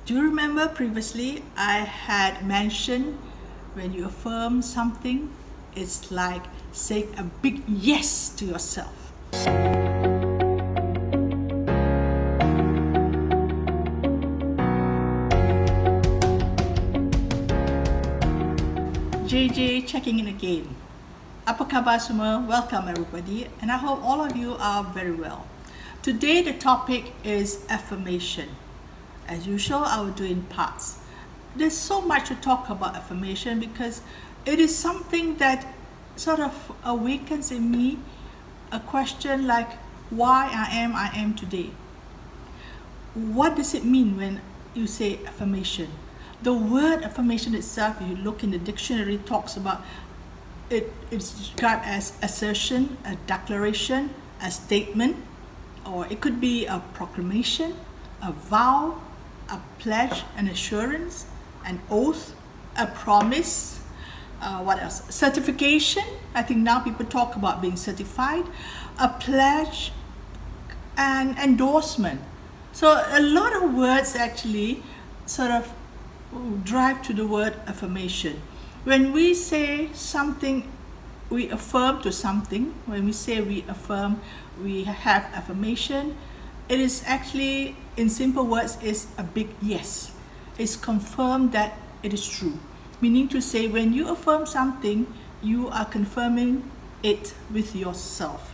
Do you remember previously I had mentioned when you affirm something, it's like saying a big yes to yourself. JJ checking in again. Apa khabar semua? Welcome everybody, and I hope all of you are very well. Today the topic is affirmation. As usual, I will do in parts. There's so much to talk about affirmation because it is something that sort of awakens in me a question like why I am today. What does it mean when you say affirmation? The word affirmation itself, if you look in the dictionary, talks about it's described as assertion, a declaration, a statement, or it could be a proclamation, a vow, a pledge, an assurance, an oath, a promise, what else? Certification. I think now people talk about being certified, a pledge, and endorsement. So a lot of words actually sort of drive to the word affirmation. When we say something, we affirm to something. When we say we affirm, we have affirmation. It is actually, in simple words, is a big yes. It's confirmed that it is true. Meaning to say, when you affirm something, you are confirming it with yourself.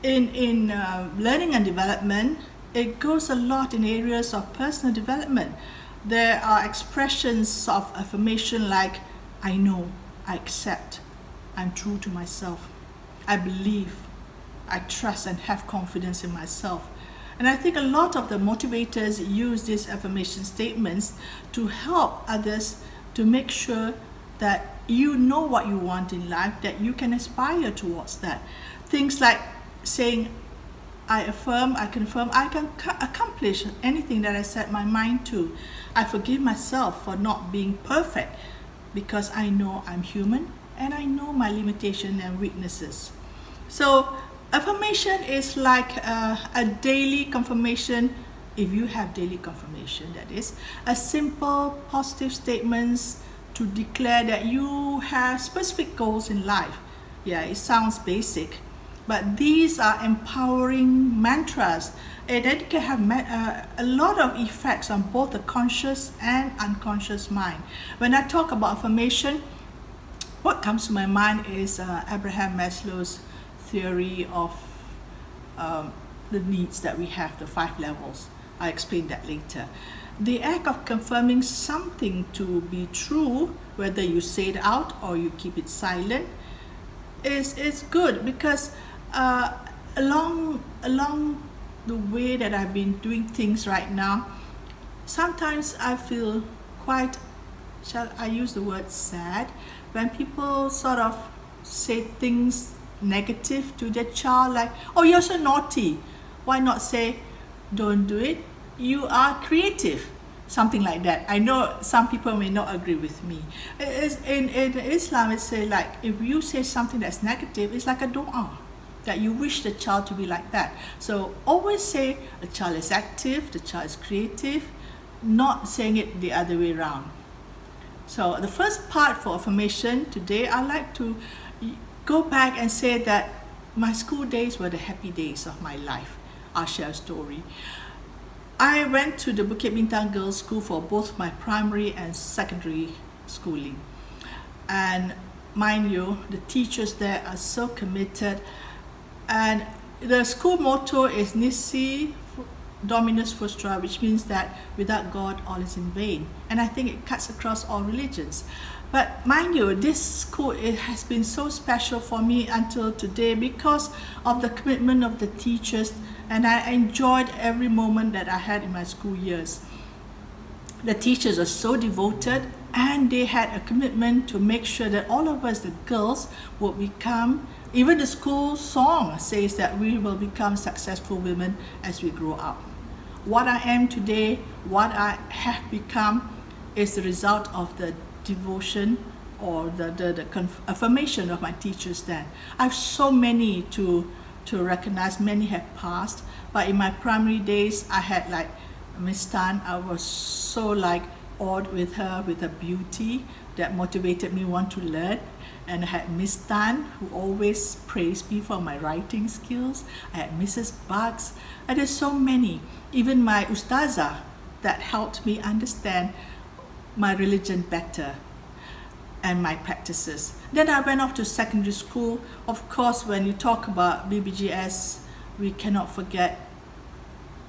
In learning and development, it goes a lot in areas of personal development. There are expressions of affirmation like, I know, I accept, I'm true to myself, I believe, I trust and have confidence in myself. And I think a lot of the motivators use these affirmation statements to help others to make sure that you know what you want in life, that you can aspire towards that. Things like saying, I affirm, I confirm, I can accomplish anything that I set my mind to. I forgive myself for not being perfect because I know I'm human and I know my limitations and weaknesses. So affirmation is like a daily confirmation, if you have daily confirmation, that is, a simple positive statements to declare that you have specific goals in life. Yeah, it sounds basic, but these are empowering mantras and that can have a lot of effects on both the conscious and unconscious mind. When I talk about affirmation, what comes to my mind is Abraham Maslow's theory of the needs that we have, the 5 levels. I'll explain that later. The act of confirming something to be true, whether you say it out or you keep it silent, is good because along the way that I've been doing things right now, sometimes I feel quite, shall I use the word sad, when people sort of say things negative to their child, like, oh, you're so naughty. Why not say, don't do it, you are creative, something like that. I know some people may not agree with me. In Islam, it says like, if you say something that's negative, it's like a dua, that you wish the child to be like that. So always say the child is active, the child is creative, not saying it the other way around. So the first part for affirmation today, I like to go back and say that my school days were the happy days of my life. I'll share a story. I went to the Bukit Bintang Girls' School for both my primary and secondary schooling. And mind you, the teachers there are so committed. And the school motto is Nisi Dominus Frustra, which means that without God, all is in vain. And I think it cuts across all religions. But mind you, this school, it has been so special for me until today because of the commitment of the teachers, and I enjoyed every moment that I had in my school years. The teachers are so devoted and they had a commitment to make sure that all of us, the girls, would become, even the school song says that we will become successful women as we grow up. What I am today, what I have become, is the result of the devotion or the affirmation of my teachers then. I have so many to recognize. Many have passed, but in my primary days I had like Miss Tan, I was so awed with her beauty that motivated me want to learn. And I had Miss Tan, who always praised me for my writing skills. I had Mrs. Bugs, and there's so many. Even my Ustazah that helped me understand my religion better and my practices. Then I went off to secondary school. Of course, when you talk about BBGS, we cannot forget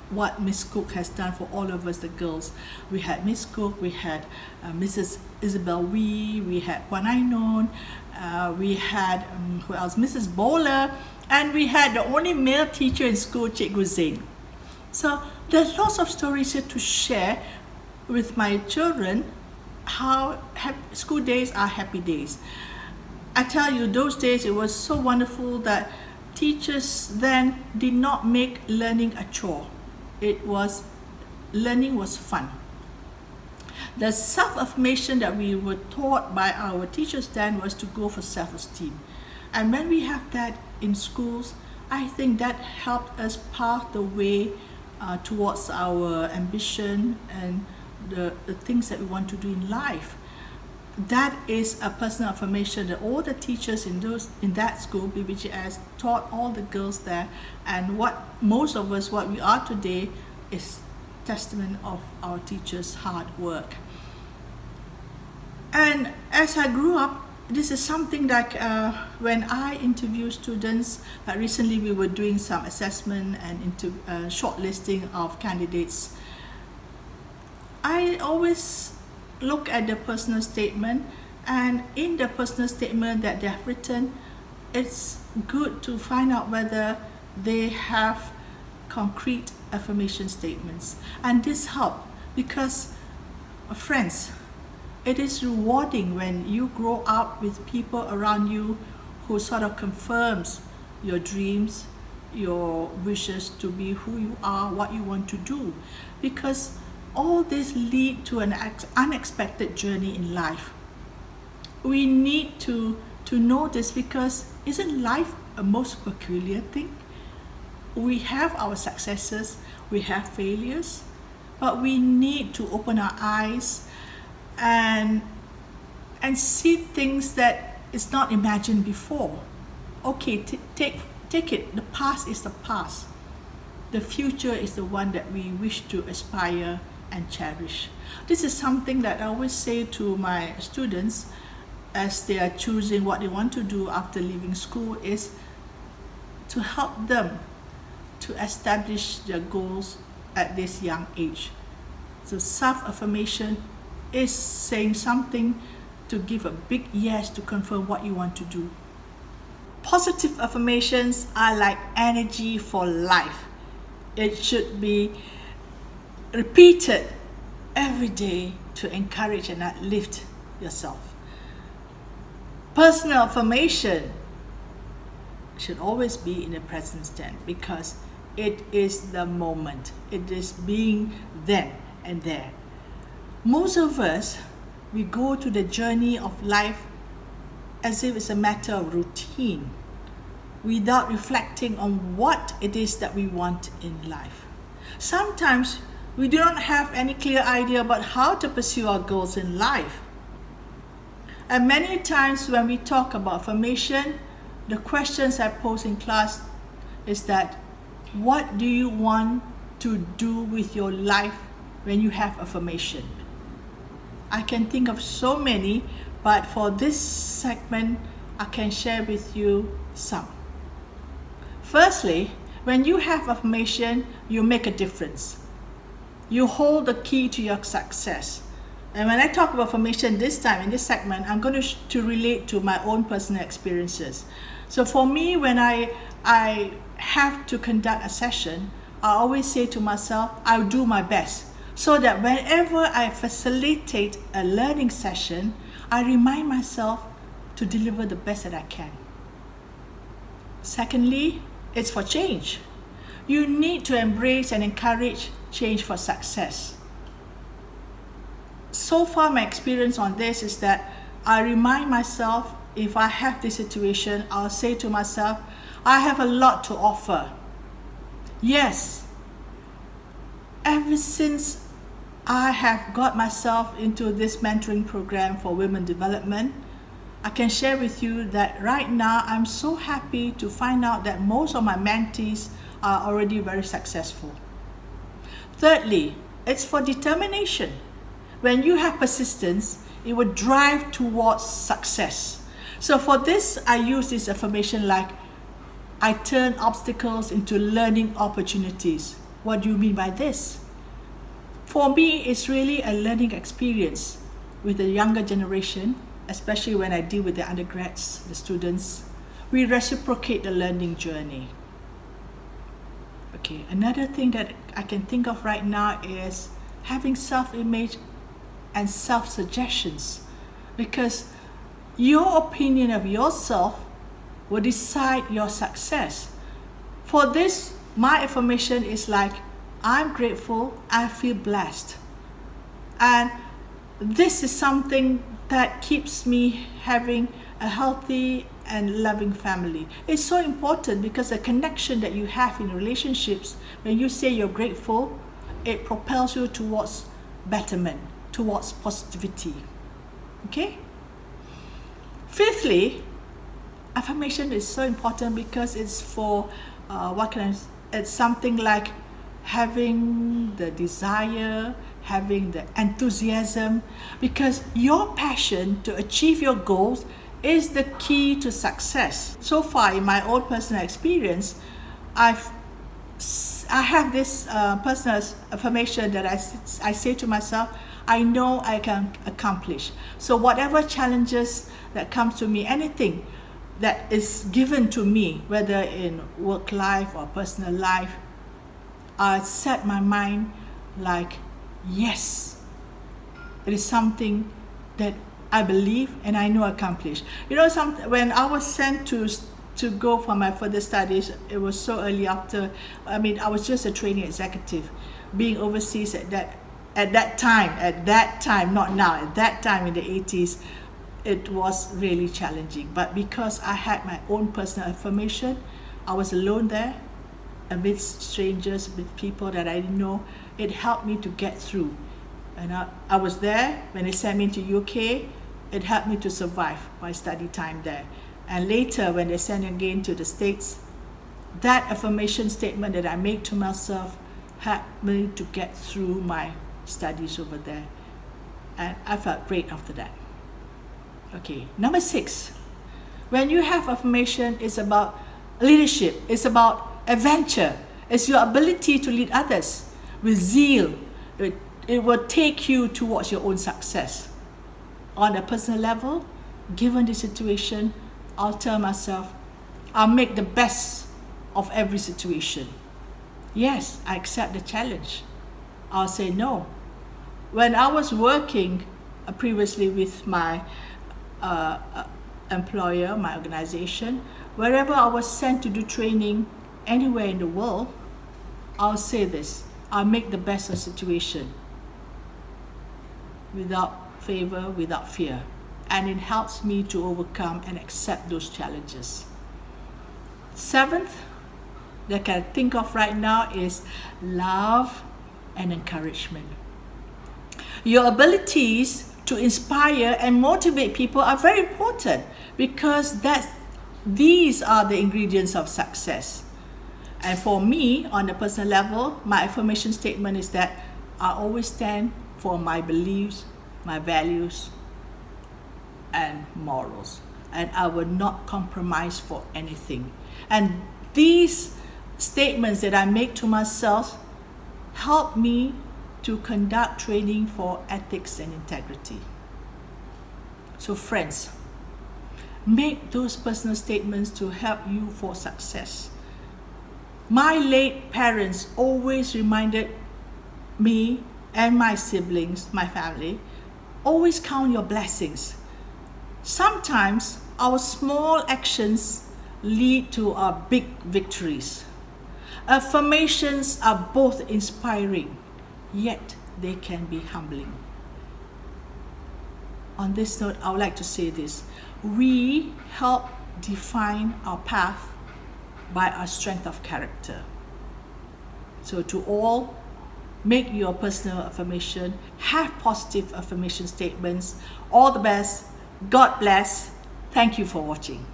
what Miss Cook has done for all of us, the girls. We had Miss Cook, we had Mrs. Isabel Wee, we had Puan Ainon, we had, who else? Mrs. Bowler, and we had the only male teacher in school, Cikgu Zain. So there's lots of stories here to share with my children, how school days are happy days. I tell you, those days it was so wonderful that teachers then did not make learning a chore. Learning was fun. The self-affirmation that we were taught by our teachers then was to go for self-esteem. And when we have that in schools, I think that helped us path the way towards our ambition and the things that we want to do in life. That is a personal affirmation that all the teachers in that school, BBGS, taught all the girls there. And what most of us, what we are today, is testament of our teachers' hard work. And as I grew up, this is something like when I interview students, recently we were doing some assessment and shortlisting of candidates. I always look at the personal statement, and in the personal statement that they have written, it's good to find out whether they have concrete affirmation statements. And this helps because, friends, it is rewarding when you grow up with people around you who sort of confirms your dreams, your wishes to be who you are, what you want to do, because all this lead to an unexpected journey in life. We need to know this, because isn't life a most peculiar thing? We have our successes, we have failures, but we need to open our eyes and see things that is not imagined before. Okay, take it. The past is the past. The future is the one that we wish to aspire and cherish. This is something that I always say to my students as they are choosing what they want to do after leaving school, is to help them to establish their goals at this young age. So self-affirmation is saying something to give a big yes to confirm what you want to do. Positive affirmations are like energy for life. It should be repeated every day to encourage and uplift yourself. Personal affirmation should always be in the present tense, because it is the moment. It is being then and there. Most of us, we go to the journey of life as if it's a matter of routine, without reflecting on what it is that we want in life. Sometimes we do not have any clear idea about how to pursue our goals in life. And many times when we talk about affirmation, the questions I pose in class is that, what do you want to do with your life when you have affirmation? I can think of so many, but for this segment, I can share with you some. Firstly, when you have affirmation, you make a difference. You hold the key to your success. And when I talk about affirmation this time in this segment, I'm going to relate to my own personal experiences. So for me, when I have to conduct a session, I always say to myself, I'll do my best. So that whenever I facilitate a learning session, I remind myself to deliver the best that I can. Secondly, it's for change. You need to embrace and encourage change for success. So far, my experience on this is that I remind myself, if I have this situation, I'll say to myself, I have a lot to offer. Yes, Ever since I have got myself into this mentoring program for women development, I can share with you that right now I'm so happy to find out that most of my mentees are already very successful. Thirdly, it's for determination. When you have persistence, it will drive towards success. So for this, I use this affirmation like, I turn obstacles into learning opportunities. What do you mean by this? For me, it's really a learning experience with the younger generation, especially when I deal with the undergrads, the students. We reciprocate the learning journey. Okay, another thing that I can think of right now is having self-image and self-suggestions, because your opinion of yourself will decide your success. For this, my affirmation is like, I'm grateful, I feel blessed. And this is something that keeps me having a healthy and loving family. It's so important because the connection that you have in relationships, when you say you're grateful, it propels you towards betterment, towards positivity. Okay? Fifthly, affirmation is so important because it's for it's something like having the desire, having the enthusiasm, because your passion to achieve your goals is the key to success. So far, in my own personal experience, I have this personal affirmation that I say to myself, I know I can accomplish. So whatever challenges that comes to me, anything that is given to me, whether in work life or personal life, I set my mind like, yes, it is something that I believe and I know accomplish. You know, when I was sent to go for my further studies, it was so early after. I was just a training executive, being overseas at that time, not now, at that time in the 80s, it was really challenging. But because I had my own personal affirmation, I was alone there, amidst strangers, with people that I didn't know. It helped me to get through. And I was there when they sent me to UK. It helped me to survive my study time there. And later, when they sent me again to the States, that affirmation statement that I made to myself helped me to get through my studies over there. And I felt great after that. Okay, number 6. When you have affirmation, it's about leadership, it's about adventure, it's your ability to lead others with zeal. It will take you towards your own success. On a personal level, given the situation, I'll tell myself, I'll make the best of every situation. Yes, I accept the challenge. I'll say no. When I was working previously with my employer, my organization, wherever I was sent to do training anywhere in the world, I'll say this, I'll make the best of the situation without favor, without fear. And it helps me to overcome and accept those challenges. 7th, that I can think of right now is love and encouragement. Your abilities to inspire and motivate people are very important because these are the ingredients of success. And for me, on a personal level, my affirmation statement is that I always stand for my beliefs, my values, and morals. And I will not compromise for anything. And these statements that I make to myself help me to conduct training for ethics and integrity. So friends, make those personal statements to help you for success. My late parents always reminded me and my siblings, my family, always count your blessings. Sometimes our small actions lead to our big victories. Affirmations are both inspiring, yet they can be humbling. On this note, I would like to say this. We help define our path by our strength of character. So to all make your personal affirmation, have positive affirmation statements. All the best. God bless. Thank you for watching.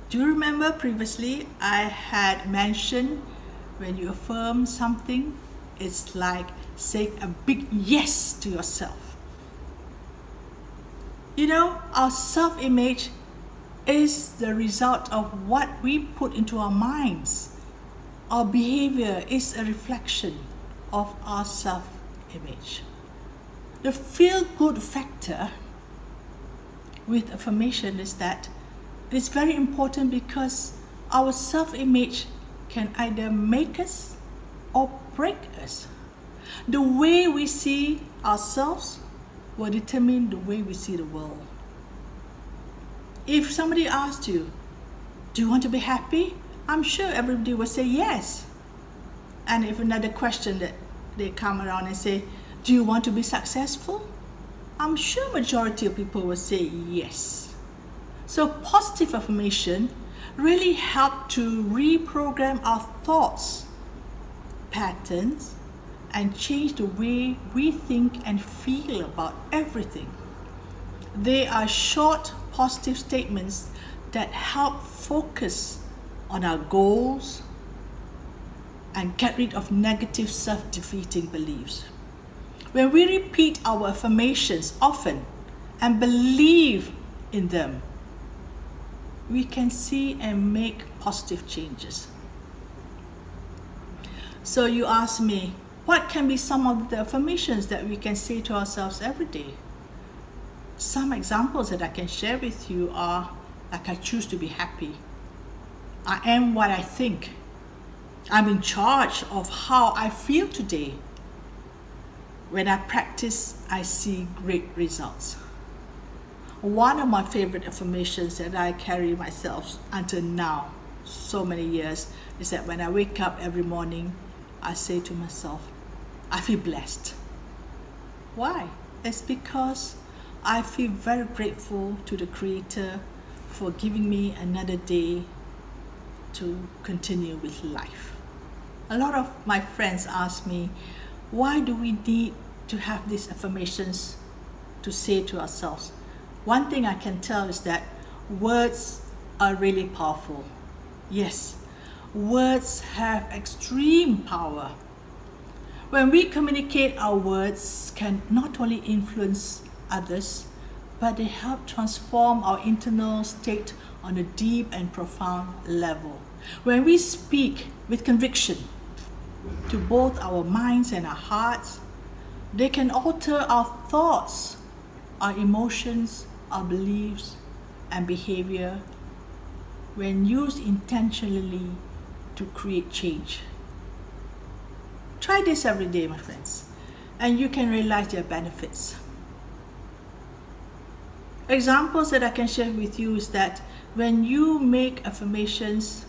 Do you remember previously I had mentioned when you affirm something, it's like saying a big yes to yourself. You know, our self-image is the result of what we put into our minds. Our behavior is a reflection of our self-image. The feel-good factor with affirmation is that it's very important because our self-image can either make us or break us. The way we see ourselves will determine the way we see the world. If somebody asked you, do you want to be happy? I'm sure everybody will say yes. And if another question that they come around and say, do you want to be successful? I'm sure majority of people will say yes. So positive affirmation really help to reprogram our thoughts, patterns, and change the way we think and feel about everything. They are short, positive statements that help focus on our goals and get rid of negative self-defeating beliefs. When we repeat our affirmations often and believe in them, we can see and make positive changes. So you ask me, what can be some of the affirmations that we can say to ourselves every day? Some examples that I can share with you are, like, I choose to be happy. I am what I think. I'm in charge of how I feel today. When I practice, I see great results. One of my favorite affirmations that I carry myself until now, so many years, is that when I wake up every morning, I say to myself, I feel blessed. Why? It's because I feel very grateful to the Creator for giving me another day to continue with life. A lot of my friends ask me, why do we need to have these affirmations to say to ourselves? One thing I can tell is that words are really powerful. Yes, words have extreme power. When we communicate, our words can not only influence others, but they help transform our internal state on a deep and profound level. When we speak with conviction to both our minds and our hearts, they can alter our thoughts, our emotions, our beliefs, and behavior when used intentionally to create change. Try this every day, my friends, and you can realize their benefits. Examples that I can share with you is that when you make affirmations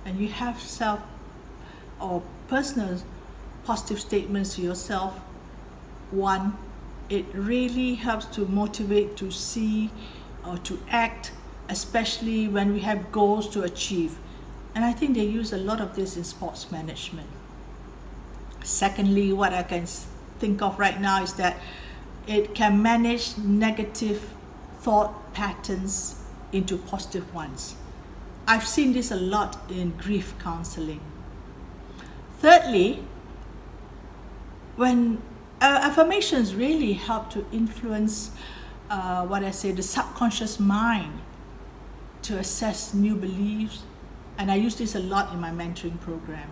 and you have self or personal positive statements to yourself, one, it really helps to motivate to see or to act, especially when we have goals to achieve. And I think they use a lot of this in sports management. Secondly, what I can think of right now is that it can manage negative thought patterns into positive ones. I've seen this a lot in grief counseling. Thirdly, when affirmations really help to influence the subconscious mind to assess new beliefs, and I use this a lot in my mentoring program.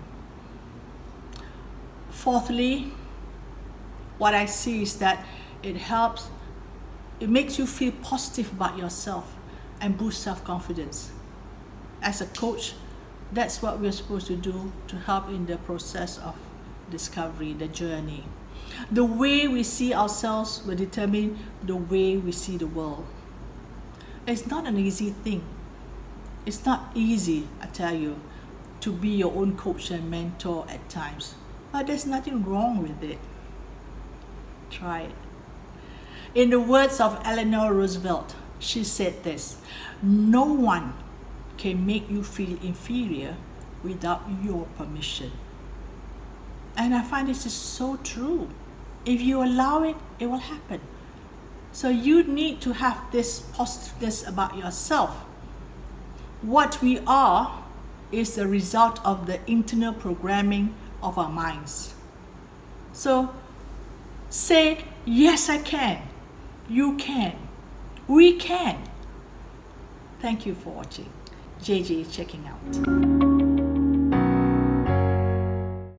Fourthly, what I see is that it makes you feel positive about yourself and boost self-confidence. As a coach, that's what we're supposed to do to help in the process of discovery, the journey. The way we see ourselves will determine the way we see the world. It's not an easy thing. It's not easy, I tell you, to be your own coach and mentor at times. But there's nothing wrong with it. Try it. In the words of Eleanor Roosevelt, she said this: no one can make you feel inferior without your permission. And I find this is so true. If you allow it, it will happen. So you need to have this positiveness about yourself. What we are is the result of the internal programming of our minds. So say, yes, I can. You can. We can. Thank you for watching. JJ checking out.